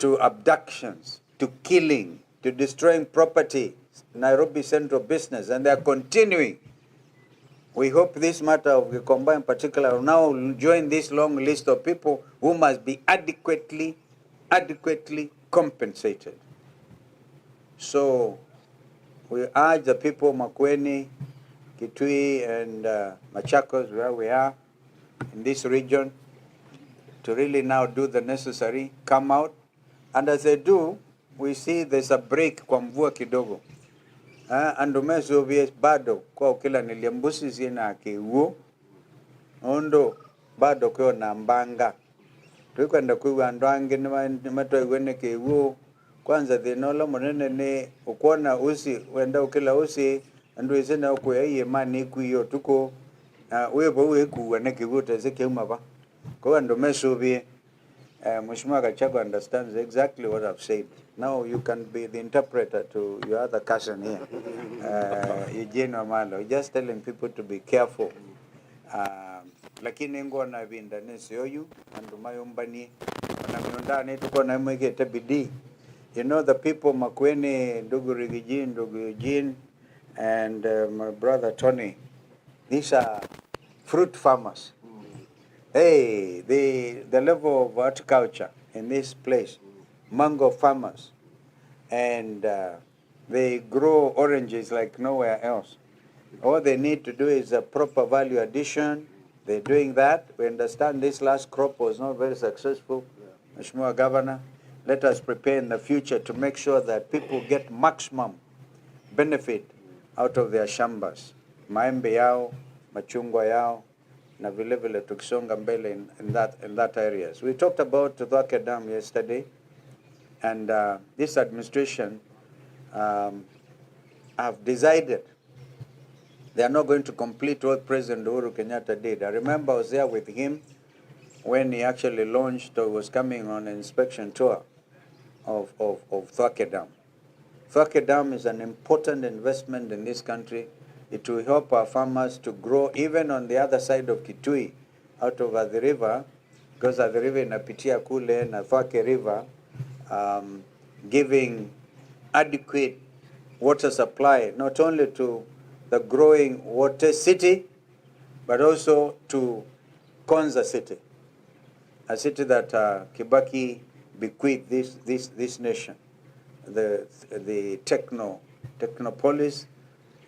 to abductions, to killing, to destroying property, Nairobi Central Business, and they are continuing. We hope this matter of Gikomba in particular will now join this long list of people who must be adequately compensated. So we urge the people of Makueni, Kitui, and Machakos, where we are in this region, to really now do the necessary, come out. And as they do, we see there's a break kwa mvua kidogo. Andumezo vies bado kwa ukila niliambusi zina kiuo. Ondo bado kwa nambanga. Tukwenda kuwa andwangi ni mato iwene kiuo. Kwanza dhinola monene ni ukuona usi, wenda ukila usi, andu izina ukuya iye mani kuyo tuko, uwepo uwe kuwa ne kiuo tezeke umaba. Kwa andumezo vie, Mheshimiwa Gachagua understands exactly what I've said. Now you can be the interpreter to your other cousin here, Eugene Omalo. Just telling people to be careful. Lakini ngo na vinda nesioyu andumayo mbani na miondani tuko na mweke tabidi. You know the people Makueni, ndugu Rigijin, ndugu Eugene, and my brother Tony. These are fruit farmers. Hey, the level of horticulture in this place, mango farmers, and they grow oranges like nowhere else. All they need to do is a proper value addition. They're doing that. We understand this last crop was not very successful. Mheshimiwa Governor, let us prepare in the future to make sure that people get maximum benefit out of their shambas. Maembe yao, machungwa yao, na vile vile tukisonga mbele in that areas. We talked about Thwake Dam yesterday, and this administration have decided they are not going to complete what President Uhuru Kenyatta did. I remember I was there with him when he actually launched or was coming on an inspection tour of Thwake Dam. Thwake Dam is an important investment in this country. It will help our farmers to grow even on the other side of Kitui, out of the river, because the river inapitia kule na Thwake River, giving adequate water supply, not only to the growing water city, but also to Konza city, a city that Kibaki bequeathed this nation, the technopolis,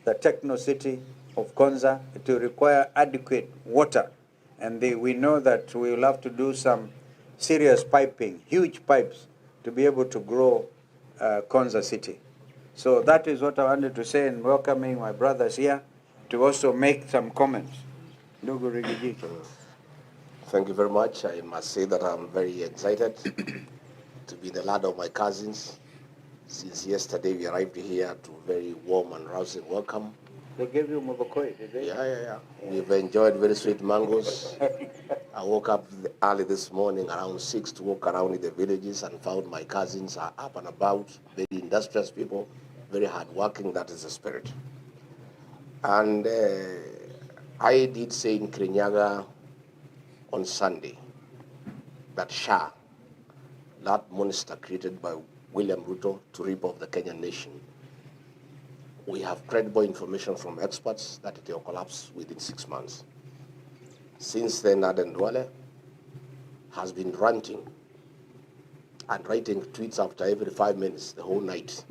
the techno city of Konza. It will require adequate water, and we know that we will have to do some serious piping, huge pipes, to be able to grow Konza city. So that is what I wanted to say, in welcoming my brothers here to also make some comments. Ndugu Rigiji. Thank you very much. I must say that I'm very excited to be the lad of my cousins. Since yesterday we arrived here to very warm and rousing welcome. They gave you mobokoi, did they? Yeah. We've enjoyed very sweet mangoes. I woke up early this morning around 6 to walk around in the villages and found my cousins are up and about, very industrious people, very hardworking. That is the spirit. And I did say in Kirinyaga on Sunday that SHA, that monster created by William Ruto to rip off the Kenyan nation, we have credible information from experts that it will collapse within 6 months. Since then, Aden Duale has been ranting and writing tweets after every 5 minutes the whole night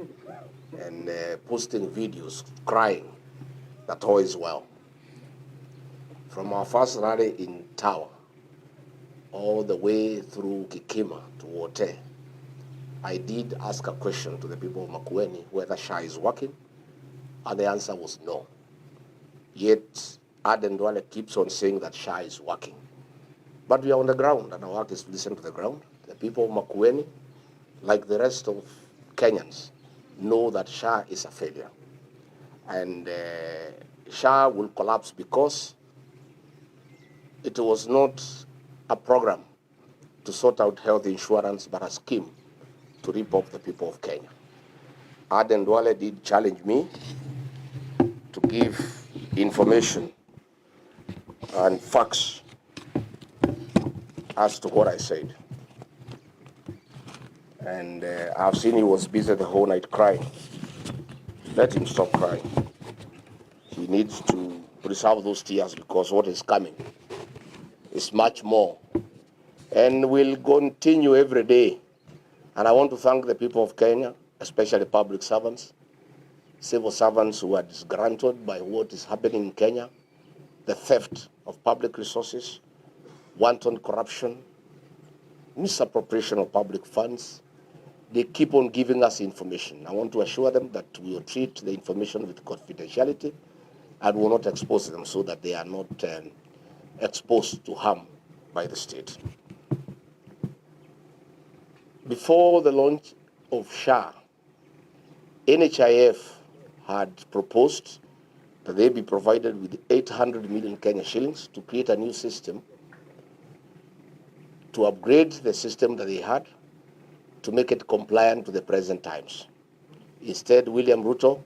and posting videos crying that all is well. From our first rally in Tower all the way through Kikima to Wote, I did ask a question to the people of Makueni whether SHA is working, and the answer was no. Yet Aden Duale keeps on saying that SHA is working. But we are on the ground, and our work is to listen to the ground. The people of Makueni, like the rest of Kenyans, know that SHA is a failure. And SHA will collapse because it was not a program to sort out health insurance, but a scheme to rip off the people of Kenya. Aden Duale did challenge me to give information and facts as to what I said. And I've seen he was busy the whole night crying. Let him stop crying. He needs to reserve those tears because what is coming is much more. And will continue every day. And I want to thank the people of Kenya, especially public servants, civil servants who are disgruntled by what is happening in Kenya, the theft of public resources, wanton corruption, misappropriation of public funds. They keep on giving us information. I want to assure them that we will treat the information with confidentiality and will not expose them so that they are not exposed to harm by the state. Before the launch of SHA, NHIF had proposed that they be provided with 800 million Kenya shillings to create a new system, to upgrade the system that they had, to make it compliant to the present times. Instead, William Ruto,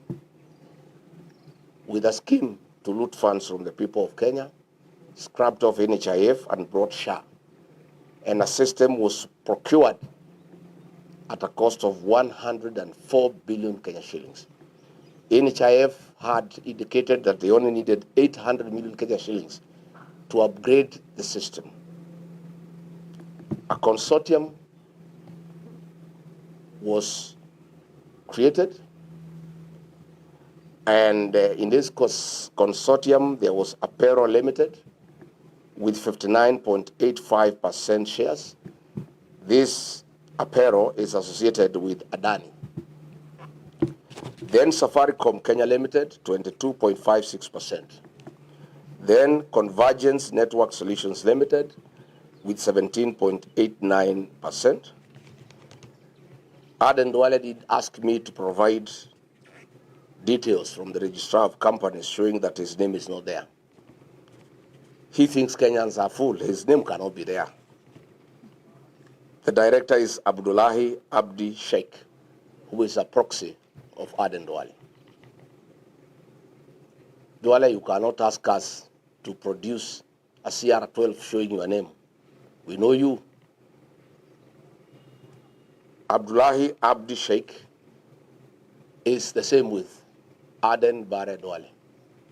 with a scheme to loot funds from the people of Kenya, scrapped off NHIF and brought SHA. And a system was procured at a cost of 104 billion Kenya shillings. NHIF had indicated that they only needed 800 million Kenya shillings to upgrade the system. A consortium was created, and in this consortium there was Apero Limited with 59.85% shares. This Apero is associated with Adani. Then Safaricom Kenya Limited, 22.56%. Then Convergence Network Solutions Limited with 17.89%. Aden Duale did ask me to provide details from the registrar of companies showing that his name is not there. He thinks Kenyans are full. His name cannot be there. The director is Abdullahi Abdi Sheikh, who is a proxy of Aden Duale. Duale, you cannot ask us to produce a CR12 showing your name. We know you. Abdullahi Abdi Sheikh is the same with Aden Bare Duale.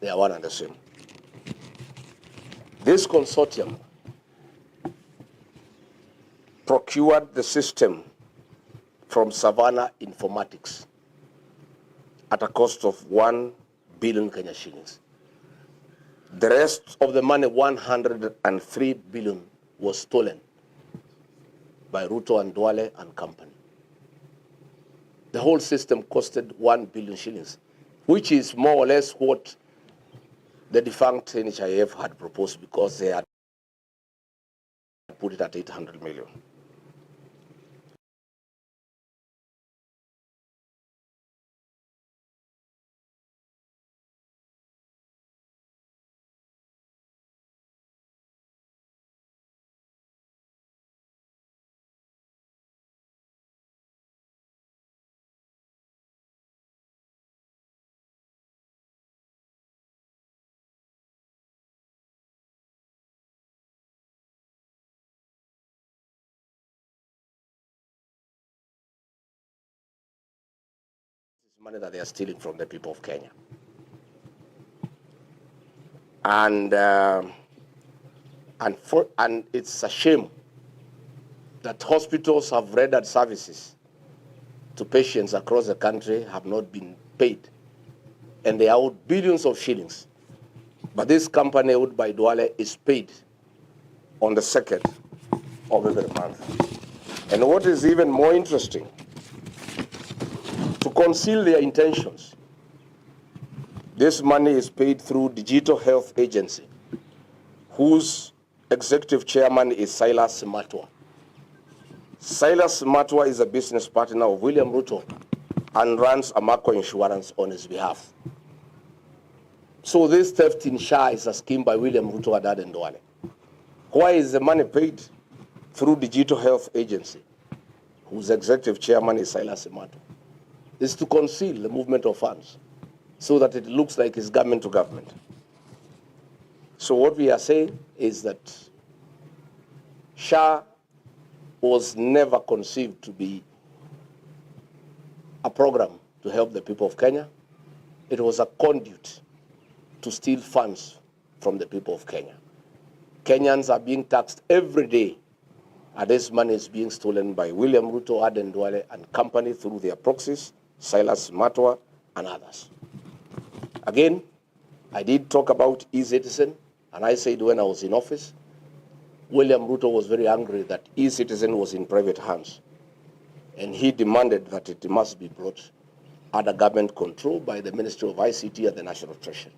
They are one and the same. This consortium procured the system from Savannah Informatics at a cost of 1 billion Kenya shillings. The rest of the money, 103 billion, was stolen by Ruto and Duale and company. The whole system costed 1 billion shillings, which is more or less what the defunct NHIF had proposed because they had put it at 800 million. Money that they are stealing from the people of Kenya. And it's a shame that hospitals have rendered services to patients across the country have not been paid. And they are owed billions of shillings. But this company owned by Duale is paid on the 2nd of every month. And what is even more interesting, to conceal their intentions, this money is paid through Digital Health Agency, whose executive chairman is Silas Matwa. Silas Matwa is a business partner of William Ruto and runs Amaco Insurance on his behalf. So this theft in SHA is a scheme by William Ruto and Aden Duale. Why is the money paid through Digital Health Agency, whose executive chairman is Silas Matwa? Is to conceal the movement of funds so that it looks like it's government to government. So what we are saying is that SHA was never conceived to be a program to help the people of Kenya. It was a conduit to steal funds from the people of Kenya. Kenyans are being taxed every day, and this money is being stolen by William Ruto, Aden Duale, and company through their proxies, Silas Matwa, and others. Again, I did talk about e-citizen, and I said when I was in office, William Ruto was very angry that e-citizen was in private hands, and he demanded that it must be brought under government control by the Ministry of ICT and the National Treasury.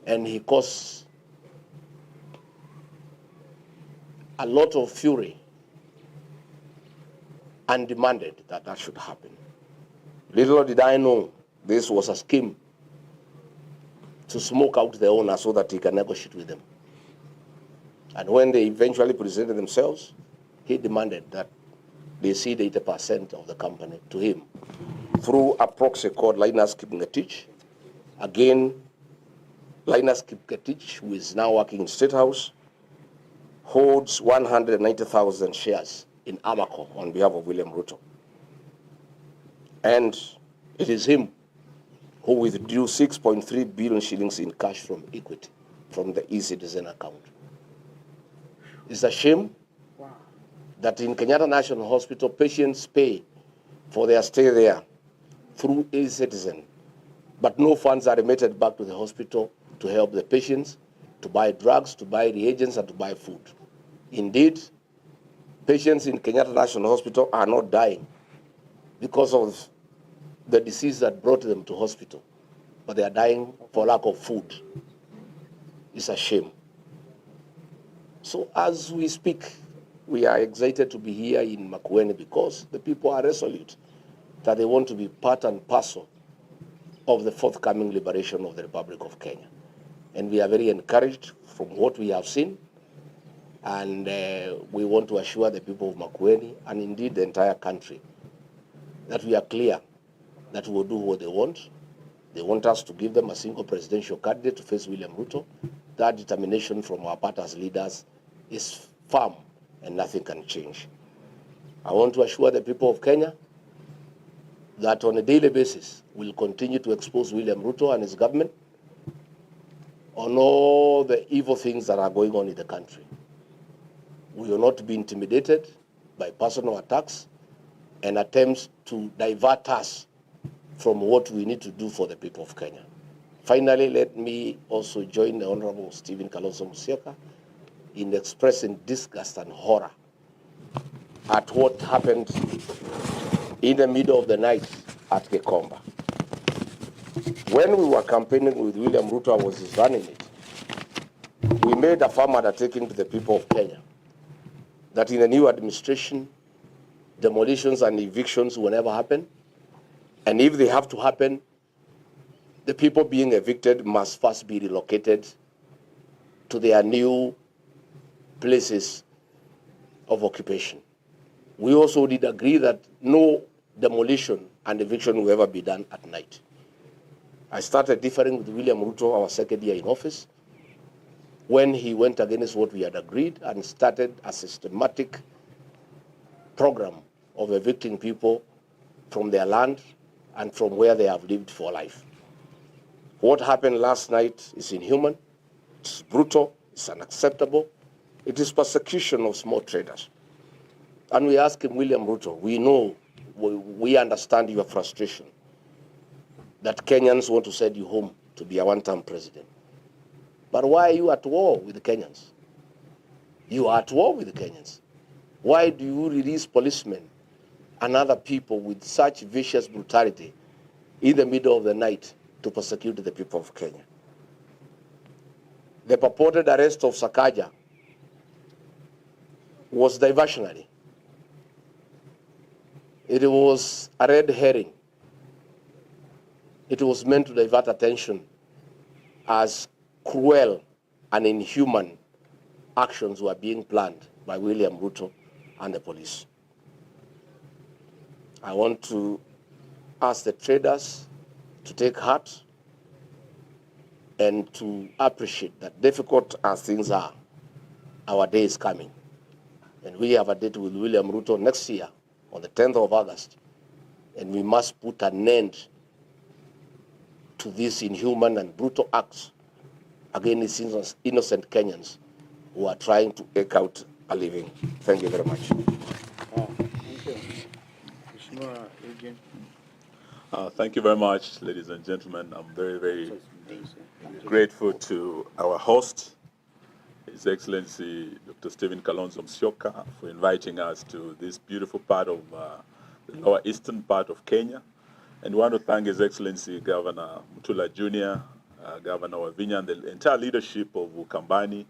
And he caused a lot of fury and demanded that that should happen. Little did I know this was a scheme to smoke out the owner so that he can negotiate with them. And when they eventually presented themselves, he demanded that they cede 80% of the company to him through a proxy called Linus Kipngetich. Again, Linus Kipngetich, who is now working in State House, holds 190,000 shares in Amaco on behalf of William Ruto. And it is him who withdrew 6.3 billion shillings in cash from Equity, from the e-citizen account. It's a shame that in Kenyatta National Hospital, patients pay for their stay there through e-citizen, but no funds are remitted back to the hospital to help the patients, to buy drugs, to buy reagents, and to buy food. Indeed, patients in Kenyatta National Hospital are not dying because of the disease that brought them to hospital, but they are dying for lack of food. It's a shame. So as we speak, we are excited to be here in Makueni because the people are resolute that they want to be part and parcel of the forthcoming liberation of the Republic of Kenya. And we are very encouraged from what we have seen, and we want to assure the people of Makueni, and indeed the entire country, that we are clear that we will do what they want. They want us to give them a single presidential candidate to face William Ruto. That determination from our part as leaders is firm, and nothing can change. I want to assure the people of Kenya that on a daily basis, we'll continue to expose William Ruto and his government on all the evil things that are going on in the country. We will not be intimidated by personal attacks and attempts to divert us from what we need to do for the people of Kenya. Finally, let me also join the Honorable Stephen Kalonzo Musyoka in expressing disgust and horror at what happened in the middle of the night at Gekomba. When we were campaigning with William Ruto, I was running it. We made a firm undertaking to the people of Kenya that in the new administration, demolitions and evictions will never happen. And if they have to happen, the people being evicted must first be relocated to their new places of occupation. We also did agree that no demolition and eviction will ever be done at night. I started differing with William Ruto, our second year in office, when he went against what we had agreed and started a systematic program of evicting people from their land and from where they have lived for life. What happened last night is inhuman, it's brutal, it's unacceptable. It is persecution of small traders. And we ask him, William Ruto, we know, we understand your frustration that Kenyans want to send you home to be a one-term president. But why are you at war with the Kenyans? You are at war with the Kenyans. Why do you release policemen and other people with such vicious brutality in the middle of the night to persecute the people of Kenya? The purported arrest of Sakaja was diversionary. It was a red herring. It was meant to divert attention as cruel and inhuman actions were being planned by William Ruto and the police. I want to ask the traders to take heart and to appreciate that difficult as things are, our day is coming. And we have a date with William Ruto next year on the 10th of August and we must put an end to these inhuman and brutal acts against innocent Kenyans who are trying to eke out a living. Thank you very much. Thank you. Mheshimiwa Eugene. Thank you very much, ladies and gentlemen. I'm very, very grateful to our host, His Excellency Dr. Stephen Kalonzo Musyoka, for inviting us to this beautiful part of the lower eastern part of Kenya. And we want to thank His Excellency Governor Mutula Jr., Governor Wavinya, and the entire leadership of Ukambani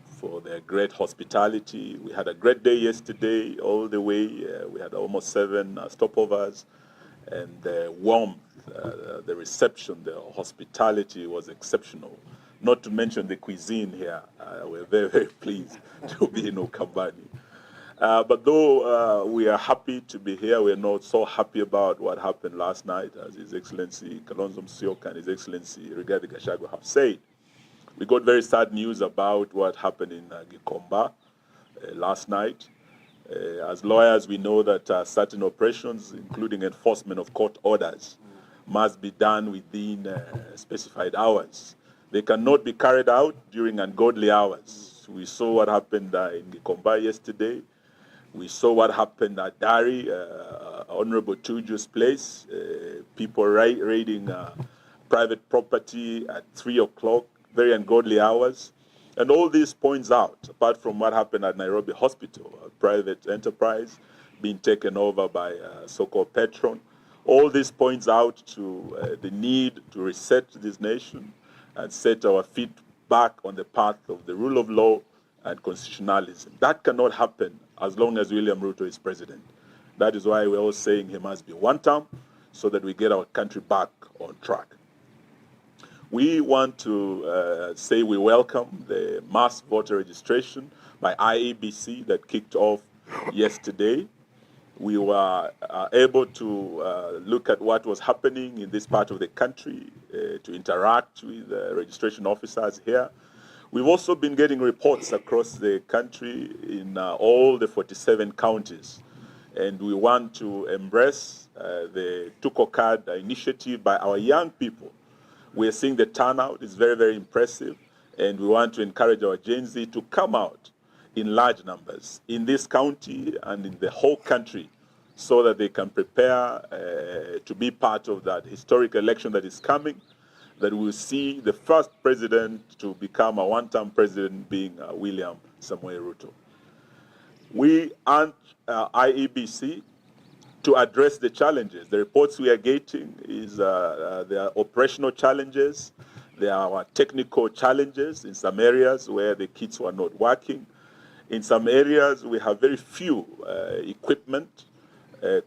for their great hospitality. We had a great day yesterday, all the way. We had almost 7 stopovers, and the warmth, the reception, the hospitality was exceptional. Not to mention the cuisine here. We're very, very pleased to be in Ukambani. But though we are happy to be here, we're not so happy about what happened last night, as His Excellency Kalonzo Musyoka and His Excellency Rigathi Gachagua have said. We got very sad news about what happened in Gikomba last night. As lawyers, we know that certain operations, including enforcement of court orders, must be done within specified hours. They cannot be carried out during ungodly hours. We saw what happened in Gikomba yesterday. We saw what happened at Dari, Honorable Tuju's place, people raiding private property at 3 o'clock, very ungodly hours. And all this points out, apart from what happened at Nairobi Hospital, a private enterprise being taken over by a so-called patron, all this points out to the need to reset this nation and set our feet back on the path of the rule of law and constitutionalism. That cannot happen as long as William Ruto is president. That is why we're all saying he must be one term so that we get our country back on track. We want to say we welcome the mass voter registration by IEBC that kicked off yesterday. We were able to look at what was happening in this part of the country, to interact with registration officers here. We've also been getting reports across the country in all the 47 counties. And we want to embrace the Tuko Card initiative by our young people. We're seeing the turnout is very, very impressive. And we want to encourage our Gen Z to come out in large numbers in this county and in the whole country so that they can prepare to be part of that historic election that is coming, that will see the first president to become a one-term president being William Samoei Ruto. We urge IEBC to address the challenges. The reports we are getting is there are operational challenges, there are technical challenges in some areas where the kits were not working. In some areas, we have very few equipment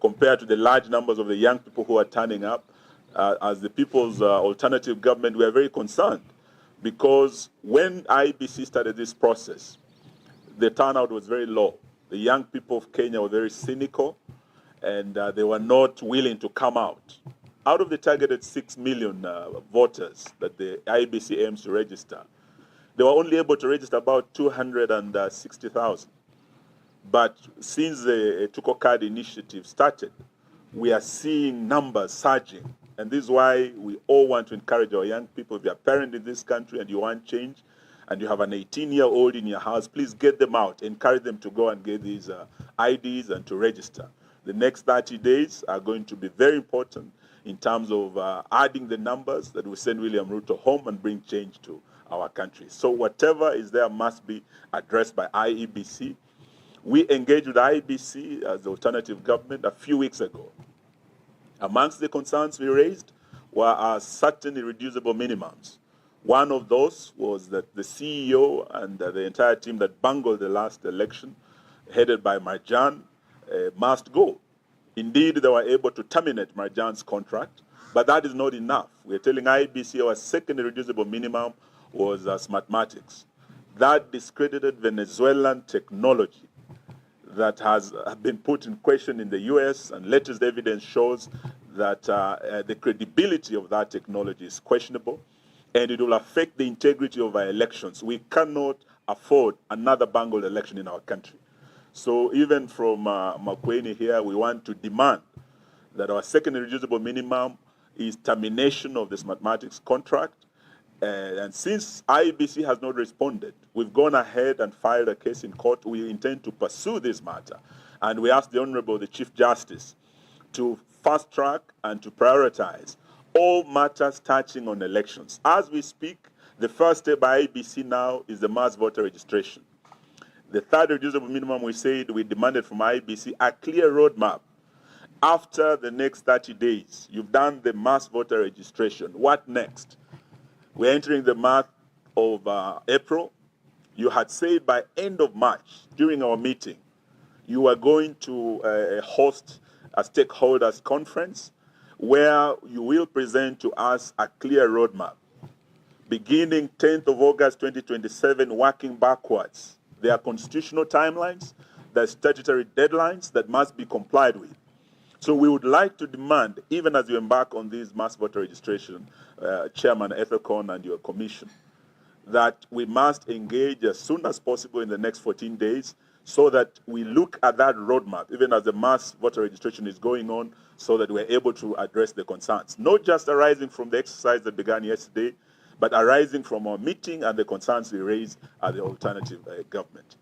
compared to the large numbers of the young people who are turning up. As the People's Alternative Government, we are very concerned because when IEBC started this process, the turnout was very low. The young people of Kenya were very cynical, and they were not willing to come out. Out of the targeted 6 million voters that the IEBC aims to register, they were only able to register about 260,000. But since the Tuko Card initiative started, we are seeing numbers surging. And this is why we all want to encourage our young people. If you're a parent in this country and you want change, and you have an 18-year-old in your house, please get them out. Encourage them to go and get these IDs and to register. The next 30 days are going to be very important in terms of adding the numbers that will send William Ruto home and bring change to our country. So whatever is there must be addressed by IEBC. We engaged with IEBC as the alternative government a few weeks ago. Amongst the concerns we raised were certain irreducible minimums. One of those was that the CEO and the entire team that bungled the last election, headed by Marjan, must go. Indeed, they were able to terminate Marjan's contract, but that is not enough. We're telling IEBC our second irreducible minimum was mathematics. That discredited Venezuelan technology that has been put in question in the US, and latest evidence shows that the credibility of that technology is questionable, and it will affect the integrity of our elections. We cannot afford another bungled election in our country. So even from Makueni here, we want to demand that our second irreducible minimum is termination of this mathematics contract. And since IEBC has not responded, we've gone ahead and filed a case in court. We intend to pursue this matter. And we ask the Honorable, the Chief Justice, to fast track and to prioritize all matters touching on elections. As we speak, the first step by IEBC now is the mass voter registration. The third reducible minimum, we said we demanded from IEBC a clear roadmap. After the next 30 days, you've done the mass voter registration. What next? We're entering the month of April. You had said by end of March, during our meeting, you were going to host a stakeholders conference where you will present to us a clear roadmap. Beginning 10th of August 2027, working backwards. There are constitutional timelines, there are statutory deadlines that must be complied with. So we would like to demand, even as you embark on this mass voter registration, Chairman Ethicon and your commission, that we must engage as soon as possible in the next 14 days so that we look at that roadmap, even as the mass voter registration is going on, so that we're able to address the concerns, not just arising from the exercise that began yesterday, but arising from our meeting and the concerns we raised at the alternative government.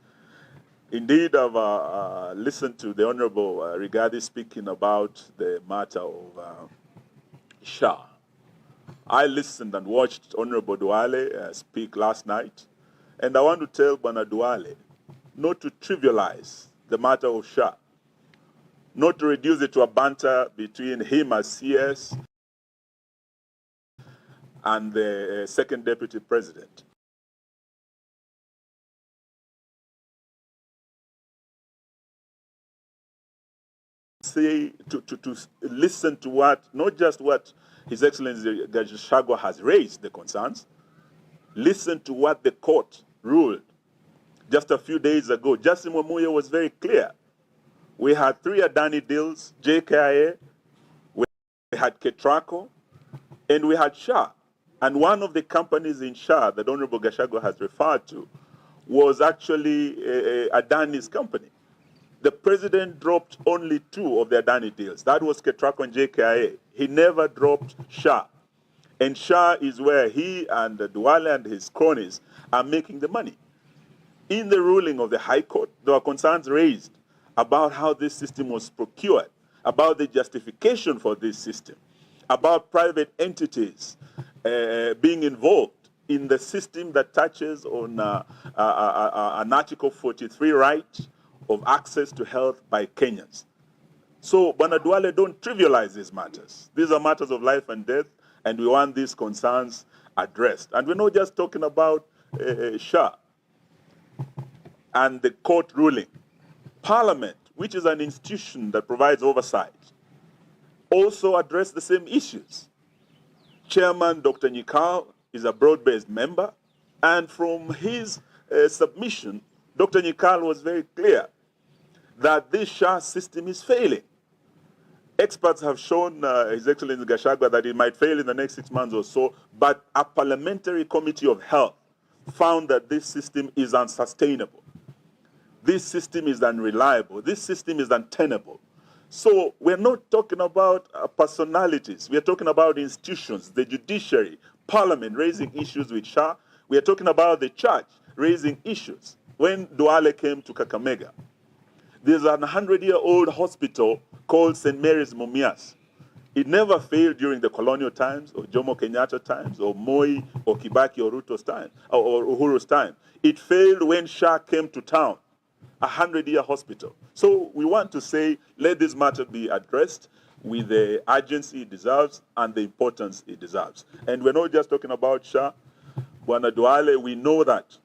Indeed, I've listened to the Honorable Rigathi speaking about the matter of SHA. I listened and watched Honorable Duale speak last night, and I want to tell Bwana Duale not to trivialize the matter of SHA, not to reduce it to a banter between him as CS and the second deputy president. Say to listen to what, not just what His Excellency Gachagua has raised the concerns, listen to what the court ruled just a few days ago. Justin Wamuya was very clear. We had 3 Adani deals, JKIA, we had Ketraco, and we had SHA. And one of the companies in SHA that Honorable Gachagua has referred to was actually Adani's company. The president dropped only 2 of the Adani deals. That was Ketraco and JKIA. He never dropped SHA. And SHA is where he and Duale and his cronies are making the money. In the ruling of the High Court, there were concerns raised about how this system was procured, about the justification for this system, about private entities being involved in the system that touches on an Article 43 right of access to health by Kenyans. So, Bwana Duale, don't trivialize these matters. These are matters of life and death, and we want these concerns addressed. And we're not just talking about SHA and the court ruling. Parliament, which is an institution that provides oversight, also addressed the same issues. Chairman Dr. Nyikal is a broad-based member, and from his submission, Dr. Nyikal was very clear that this SHA system is failing. Experts have shown His Excellency Gachagua that it might fail in the next 6 months or so, but a parliamentary committee of health found that this system is unsustainable. This system is unreliable. This system is untenable. So we're not talking about personalities. We're talking about institutions, the judiciary, parliament raising issues with SHA. We're talking about the church raising issues. When Duale came to Kakamega, there's an 100-year-old hospital called St. Mary's Mumias. It never failed during the colonial times, or Jomo Kenyatta times, or Moi, or Kibaki, or Ruto's time, or Uhuru's time. It failed when SHA came to town, a 100-year hospital. So we want to say, let this matter be addressed with the urgency it deserves and the importance it deserves. And we're not just talking about SHA. Bwana Duale, we know that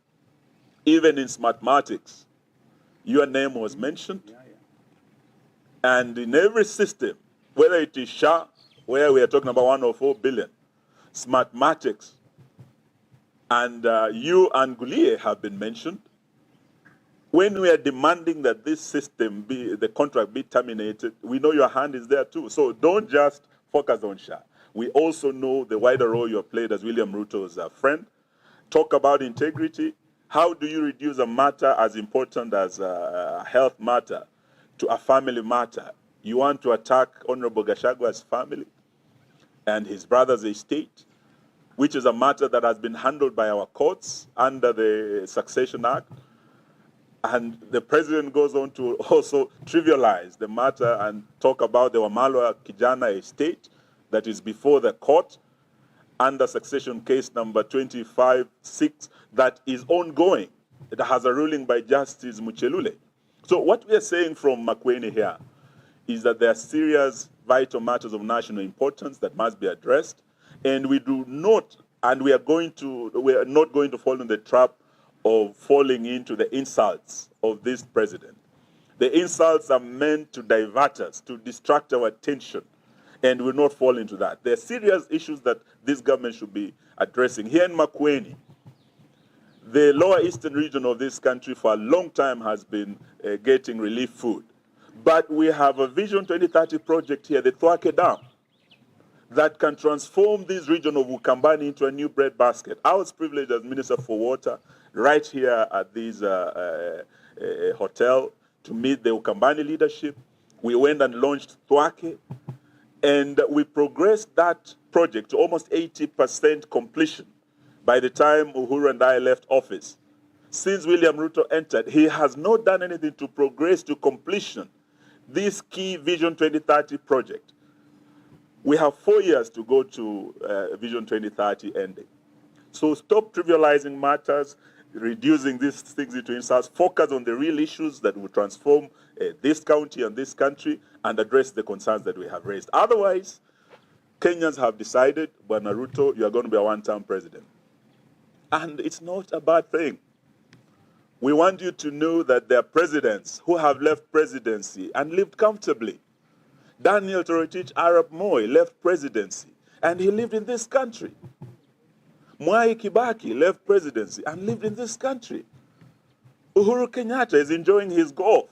even in mathematics, your name was mentioned. And in every system, whether it is SHA, where we are talking about 104 billion, mathematics, and you and Gulie have been mentioned. When we are demanding that this system the contract be terminated, we know your hand is there too. So don't just focus on SHA. We also know the wider role you have played as William Ruto's friend. Talk about integrity. How do you reduce a matter as important as a health matter to a family matter You want to attack Honorable Gachagwa's family and his brother's estate, which is a matter that has been handled by our courts under the Succession Act. And the president goes on to also trivialize the matter and talk about the Wamalwa Kijana estate that is before the court under succession case number 25-6 that is ongoing. It has a ruling by Justice Muchelule. So what we are saying from Makueni here is that there are serious vital matters of national importance that must be addressed, and we are not going to fall in the trap of falling into the insults of this president. The insults are meant to divert us, to distract our attention, and we will not fall into that. There are serious issues that this government should be addressing. Here in Makueni, the lower eastern region of this country for a long time has been getting relief food. But we have a Vision 2030 project here, the Thwake Dam, that can transform this region of Ukambani into a new breadbasket. I was privileged as Minister for Water right here at this hotel to meet the Ukambani leadership. We went and launched Thwake, and we progressed that project to almost 80% completion by the time Uhuru and I left office. Since William Ruto entered, he has not done anything to progress to completion this key Vision 2030 project. We have 4 years to go to Vision 2030 ending. So stop trivializing matters, reducing these things into insults, focus on the real issues that will transform this county and this country and address the concerns that we have raised. Otherwise, Kenyans have decided, Bwana Ruto, you are going to be a one-term president. And it's not a bad thing. We want you to know that there are presidents who have left presidency and lived comfortably. Daniel Toroitich Arap Moi left presidency and he lived in this country. Mwai Kibaki left presidency and lived in this country. Uhuru Kenyatta is enjoying his golf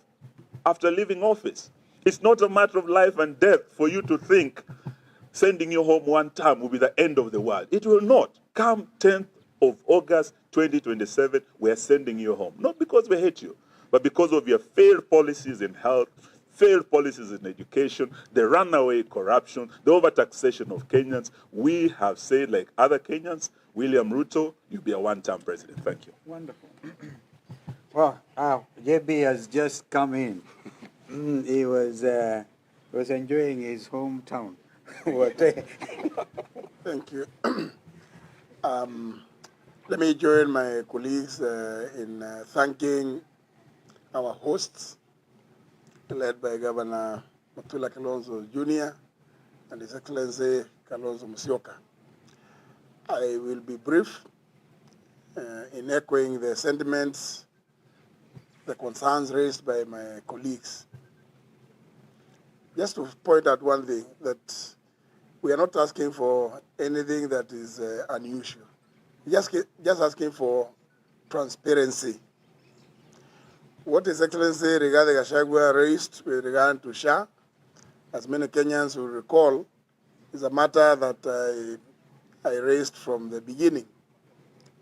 after leaving office. It's not a matter of life and death for you to think sending you home one term will be the end of the world. It will not. Come 10th of August 2027, we are sending you home. Not because we hate you, but because of your failed policies in health, failed policies in education, the runaway corruption, the overtaxation of Kenyans. We have said, like other Kenyans, William Ruto, you'll be a one-term president. Thank you. Wonderful. Well, JB has just come in. He was enjoying his hometown. Thank you. Let me join my colleagues in thanking our hosts, led by Governor Mutula Kalonzo Jr. and His Excellency Kalonzo Musyoka. I will be brief in echoing the sentiments, the concerns raised by my colleagues. Just to point out one thing, that we are not asking for anything that is unusual. Just asking for transparency. What His Excellency Rigathi Gachagua raised with regard to SHA, as many Kenyans will recall, is a matter that I raised from the beginning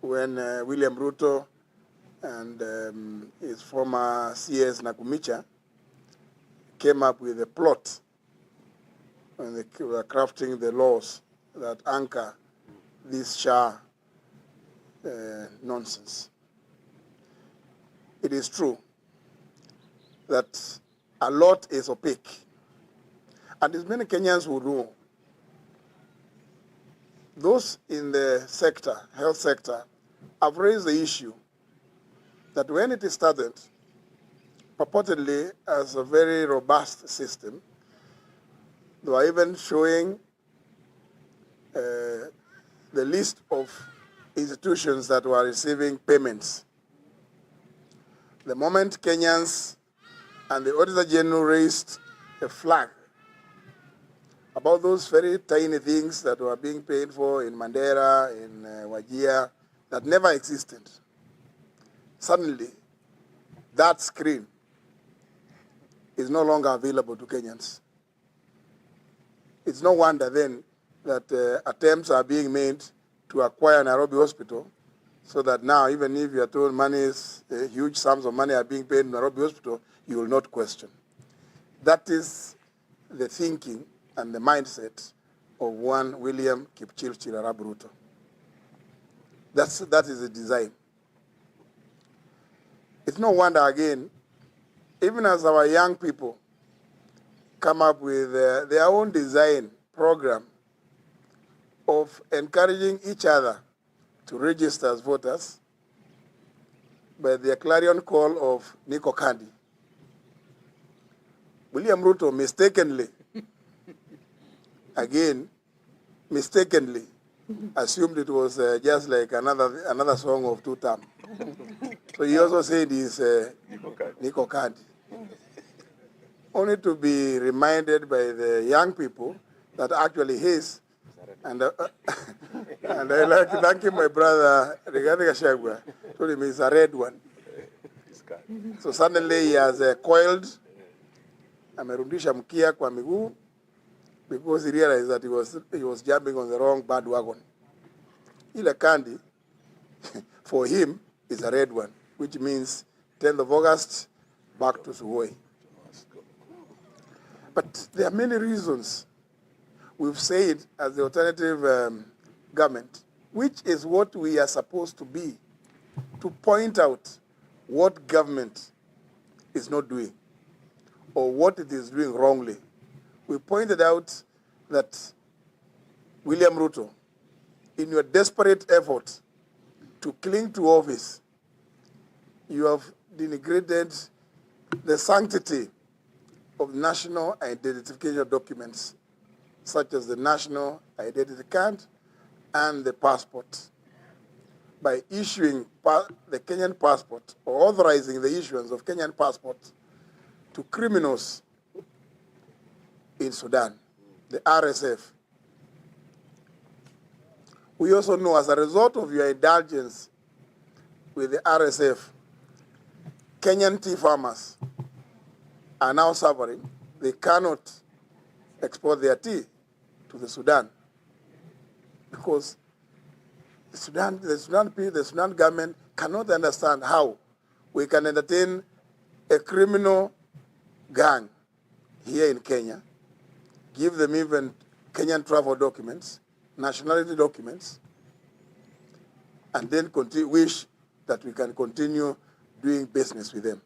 when William Ruto and his former CS Nakumicha came up with a plot when they were crafting the laws that anchor this SHA nonsense. It is true that a lot is opaque, and as many Kenyans would know, those in the sector, health sector, have raised the issue that when it started, purportedly as a very robust system, they were even showing the list of institutions that were receiving payments. The moment Kenyans and the Auditor General raised a flag about those very tiny things that were being paid for in Mandera, in Wajir, that never existed, suddenly that screen is no longer available to Kenyans. It's no wonder then that attempts are being made to acquire Nairobi Hospital, so that now, even if you are told huge sums of money are being paid in Nairobi Hospital, you will not question. That is the thinking and the mindset of one William Kipchirchir Arap Ruto. That is the design. It's no wonder again, even as our young people come up with their own design program of encouraging each other to register as voters by the clarion call of Nico Kandi. William Ruto mistakenly, again, mistakenly assumed it was just like another song of two term. So he also said he's Nico Kandi. Only to be reminded by the young people that actually his, and I like thanking my brother Rigathi Gachagua, told him it's a red one. So suddenly he has coiled, amerudisha mkia kwa miguu, because he realized that he was jumping on the wrong bandwagon. Ile Kandi, for him, is a red one, which means 10th of August, back to Suhoi. But there are many reasons we've said as the alternative government, which is what we are supposed to be, to point out what government is not doing or what it is doing wrongly. We pointed out that William Ruto, in your desperate effort to cling to office, you have denigrated the sanctity of national identification documents, such as the national identity card and the passport, by issuing the Kenyan passport or authorizing the issuance of Kenyan passport to criminals in Sudan, the RSF. We also know, as a result of your indulgence with the RSF, Kenyan tea farmers are now suffering. They cannot export their tea to the Sudan because the Sudan government cannot understand how we can entertain a criminal gang here in Kenya, give them even Kenyan travel documents, nationality documents, and then wish that we can continue doing business with them.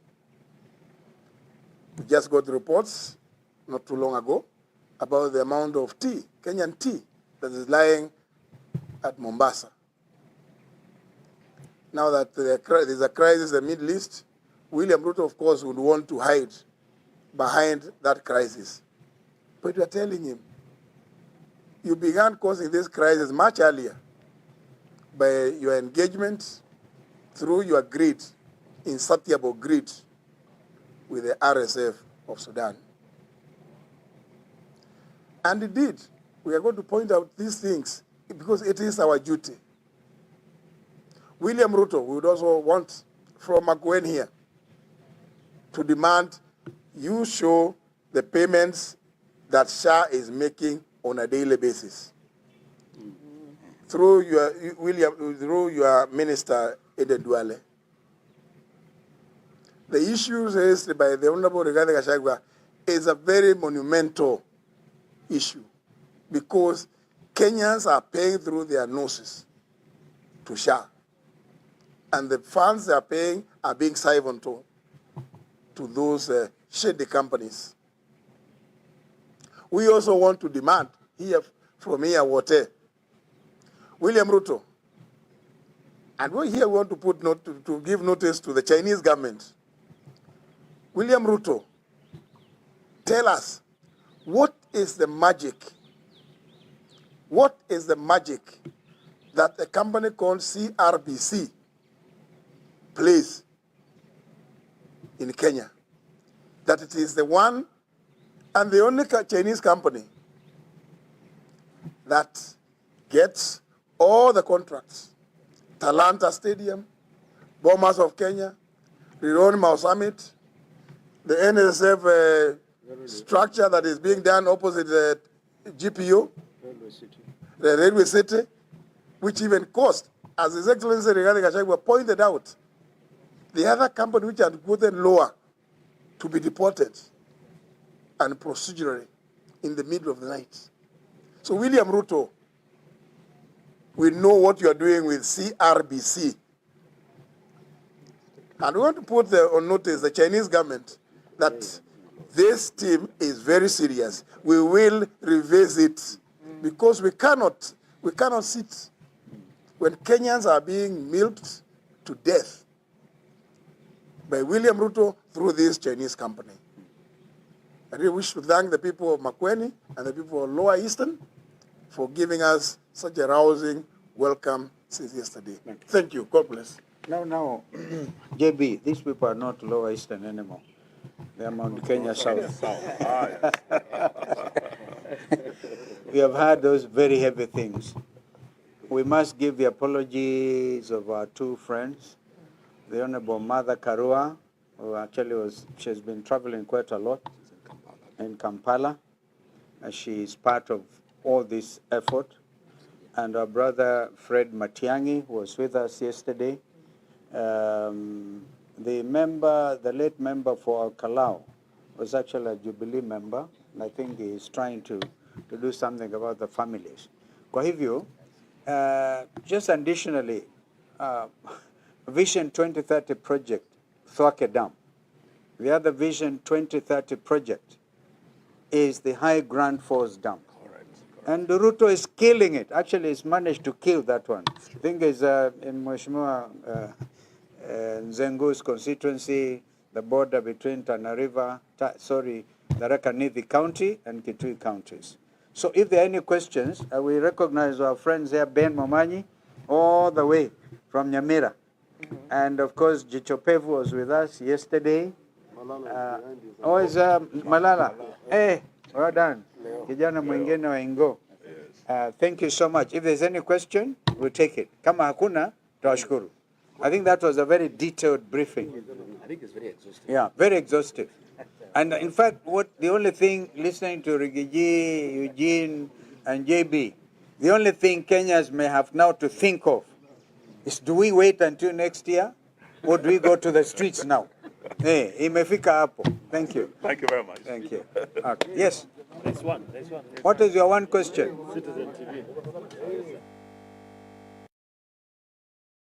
We just got reports not too long ago about the amount of tea, Kenyan tea, that is lying at Mombasa. Now that there's a crisis in the Middle East, William Ruto, of course, would want to hide behind that crisis. But we are telling him, you began causing this crisis much earlier by your engagement through your greed, insatiable greed, with the RSF of Sudan. And indeed, we are going to point out these things because it is our duty. William Ruto would also want from Makueni here to demand you show the payments that SHA is making on a daily basis through your minister Eden Duale. The issues raised by the Honorable Rigathi Gachagua is a very monumental issue because Kenyans are paying through their noses to SHA, and the funds they are paying are being siphoned to those shady companies. We also want to demand here from here William Ruto, and we want to give notice to the Chinese government. William Ruto, tell us, what is the magic? What is the magic that a company called CRBC plays in Kenya? That it is the one and the only Chinese company that gets all the contracts. Talanta Stadium, Bomas of Kenya, Rironi Mau Summit, the NSF structure that is being done opposite the GPO, the Railway City, which even cost, as His Excellency Rigathi Gachagua pointed out, the other company which had gotten lower to be deported and procedurally in the middle of the night. So William Ruto, we know what you are doing with CRBC. And we want to put on notice the Chinese government that this team is very serious. We will revisit because we cannot sit when Kenyans are being milked to death by William Ruto through this Chinese company. I really wish to thank the people of Makueni and the people of Lower Eastern for giving us such a rousing welcome since yesterday. Thank you. God bless. No, JB, these people are not Lower Eastern anymore. They are Mount Kenya South. We have had those very heavy things. We must give the apologies of our two friends, the Honorable Mother Karua, who actually she's been traveling quite a lot in Kampala, and she is part of all this effort, and our brother Fred Matiangi, who was with us yesterday. The late member for Kalau was actually a Jubilee member, and I think he is trying to do something about the families. Kwa hivyo, just additionally, Vision 2030 project, Thwake Dam. The other Vision 2030 project is the High Grand Falls Dam. And Ruto is killing it. Actually, he's managed to kill that one. I think it's in Mheshimiwa Nzengu's constituency, the border between Tharaka Nithi County and Kitui counties. So if there are any questions, we recognize our friends here, Ben Momanyi, all the way from Nyamira. And of course, Jichopevu was with us yesterday. Malala. Hey, well done. Kijana mwingine wa Ingo. Thank you so much. If there's any question, we'll take it. Kama hakuna, tawashukuru. I think that was a very detailed briefing. I think it's very exhaustive. Yeah, very exhaustive. And in fact, the only thing, listening to Rigiji, Eugene, and JB, the only thing Kenyans may have now to think of is, do we wait until next year, or do we go to the streets now? Hey, imefika hapo. Thank you. Thank you very much. Thank you. Okay. Yes. Next one. What is your one question? Citizen TV.